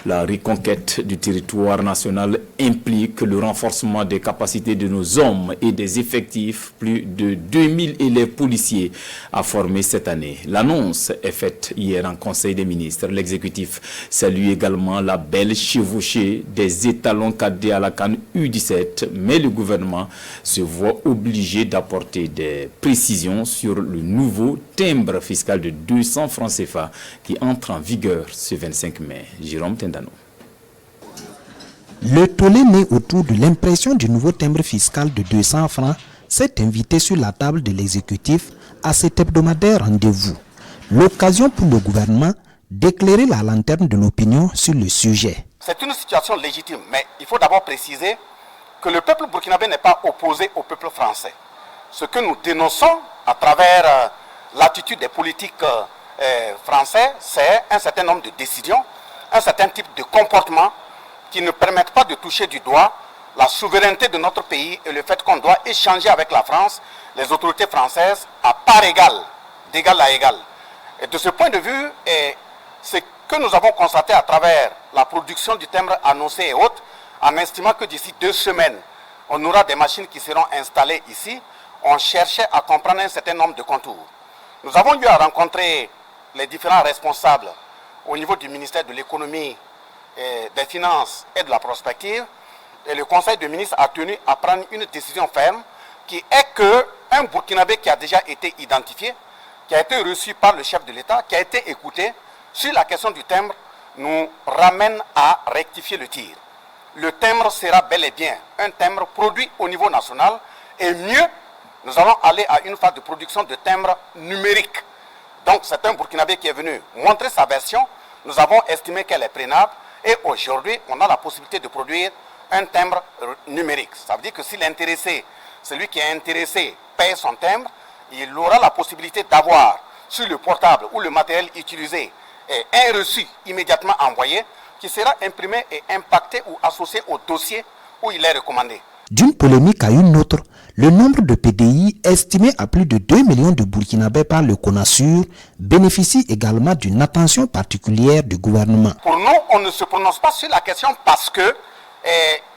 La reconquête du territoire national implique le renforcement des capacités de nos hommes et des effectifs. Plus de 2000 élèves policiers à former cette année. L'annonce est faite hier en Conseil des ministres. L'exécutif salue également la belle chevauchée des étalons cadets à la CAN U17, mais le gouvernement se voit obligé d'apporter des précisions sur le nouveau timbre fiscal de 200 francs CFA qui entre en vigueur ce 25 mai. Jérôme Tendano. Le tollé né autour de l'impression du nouveau timbre fiscal de 200 francs s'est invité sur la table de l'exécutif à cet hebdomadaire rendez-vous. L'occasion pour le gouvernement d'éclairer la lanterne de l'opinion sur le sujet. C'est une situation légitime, mais il faut d'abord préciser que le peuple burkinabé n'est pas opposé au peuple français. Ce que nous dénonçons à travers l'attitude des politiques français, c'est un certain nombre de décisions, un certain type de comportement qui ne permettent pas de toucher du doigt la souveraineté de notre pays et le fait qu'on doit échanger avec la France, les autorités françaises, à part égale, d'égal à égal. Et de ce point de vue, ce que nous avons constaté à travers la production du timbre annoncé et autres, en estimant que d'ici 2 semaines, on aura des machines qui seront installées ici, on cherchait à comprendre un certain nombre de contours. Nous avons eu à rencontrer les différents responsables au niveau du ministère de l'économie, des finances et de la prospective, et le Conseil des ministres a tenu à prendre une décision ferme qui est qu'un Burkinabé qui a déjà été identifié, qui a été reçu par le chef de l'État, qui a été écouté sur la question du timbre, nous ramène à rectifier le tir. Le timbre sera bel et bien un timbre produit au niveau national et mieux, nous allons aller à une phase de production de timbres numériques. Donc c'est un Burkinabé qui est venu montrer sa version, nous avons estimé qu'elle est prenable et aujourd'hui on a la possibilité de produire un timbre numérique. Ça veut dire que si l'intéressé, celui qui est intéressé, paye son timbre, il aura la possibilité d'avoir sur le portable ou le matériel utilisé un reçu immédiatement envoyé qui sera imprimé et impacté ou associé au dossier où il est recommandé. D'une polémique à une autre, le nombre de PDI estimé à plus de 2 millions de Burkinabés par le CONASUR bénéficie également d'une attention particulière du gouvernement. Pour nous, on ne se prononce pas sur la question parce que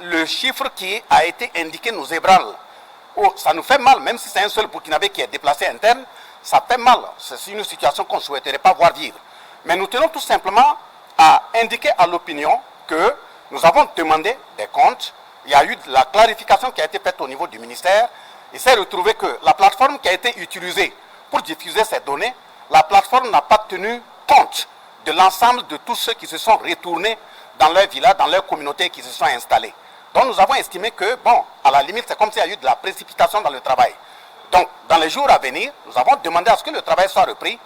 le chiffre qui a été indiqué nous ébranle. Oh, ça nous fait mal, même si c'est un seul Burkinabé qui est déplacé interne, ça fait mal. C'est une situation qu'on ne souhaiterait pas voir vivre. Mais nous tenons tout simplement à indiquer à l'opinion que nous avons demandé des comptes. Il y a eu la clarification qui a été faite au niveau du ministère. Il s'est retrouvé que la plateforme qui a été utilisée pour diffuser ces données, la plateforme n'a pas tenu compte de l'ensemble de tous ceux qui se sont retournés dans leur village, dans leur communauté, qui se sont installés. Donc nous avons estimé que, bon, à la limite, c'est comme s'il y a eu de la précipitation dans le travail. Donc, dans les jours à venir, nous avons demandé à ce que le travail soit repris,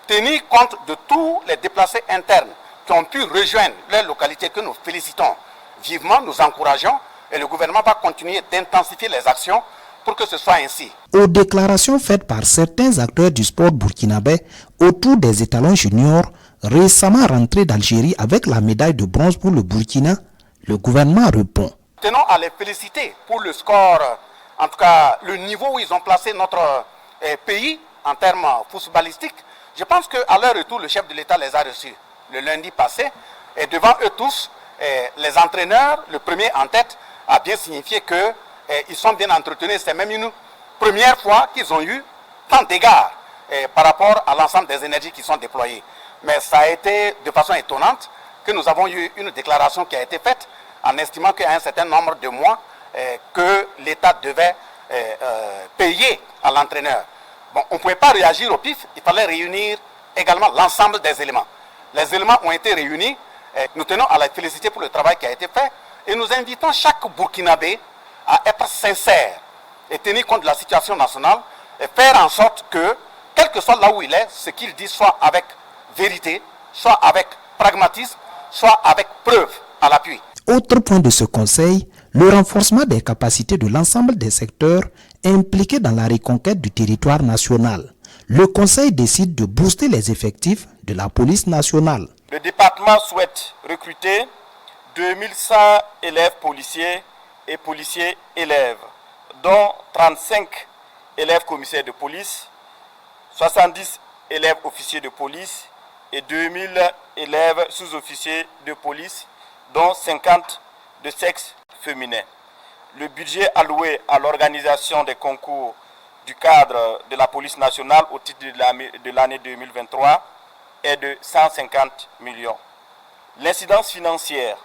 tenir compte de tous les déplacés internes qui ont pu rejoindre leur localité, que nous félicitons vivement, nous encourageons, et le gouvernement va continuer d'intensifier les actions pour que ce soit ainsi. Aux déclarations faites par certains acteurs du sport burkinabé autour des étalons juniors récemment rentrés d'Algérie avec la médaille de bronze pour le Burkina, le gouvernement répond. Tenons à les féliciter pour le score, en tout cas le niveau où ils ont placé notre pays en termes footballistiques. Je pense qu'à leur retour, le chef de l'État les a reçus le lundi passé et devant eux tous, les entraîneurs, le premier en tête, a bien signifié qu'ils sont bien entretenus. C'est même une première fois qu'ils ont eu tant d'égards par rapport à l'ensemble des énergies qui sont déployées. Mais ça a été de façon étonnante que nous avons eu une déclaration qui a été faite en estimant qu'il y a un certain nombre de mois que l'État devait payer à l'entraîneur. Bon, on ne pouvait pas réagir au pif, il fallait réunir également l'ensemble des éléments. Les éléments ont été réunis, nous tenons à la féliciter pour le travail qui a été fait et nous invitons chaque Burkinabé à être sincère et tenir compte de la situation nationale et faire en sorte que, quel que soit là où il est, ce qu'il dit soit avec vérité, soit avec pragmatisme, soit avec preuve à l'appui. Autre point de ce conseil, le renforcement des capacités de l'ensemble des secteurs impliqués dans la reconquête du territoire national. Le conseil décide de booster les effectifs de la police nationale. Le département souhaite recruter 2100 élèves policiers et policiers élèves, dont 35 élèves commissaires de police, 70 élèves officiers de police et 2000 élèves sous-officiers de police, dont 50 de sexe féminin. Le budget alloué à l'organisation des concours du cadre de la police nationale au titre de l'année 2023 est de 150 millions. L'incidence financière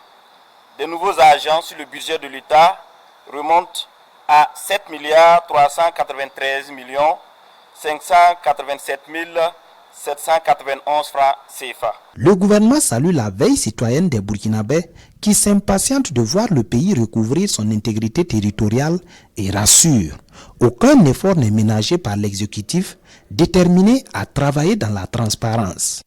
des nouveaux agents sur le budget de l'État remonte à 7 393 587 791 francs CFA. Le gouvernement salue la veille citoyenne des Burkinabés qui s'impatientent de voir le pays recouvrir son intégrité territoriale et rassure, aucun effort n'est ménagé par l'exécutif déterminé à travailler dans la transparence.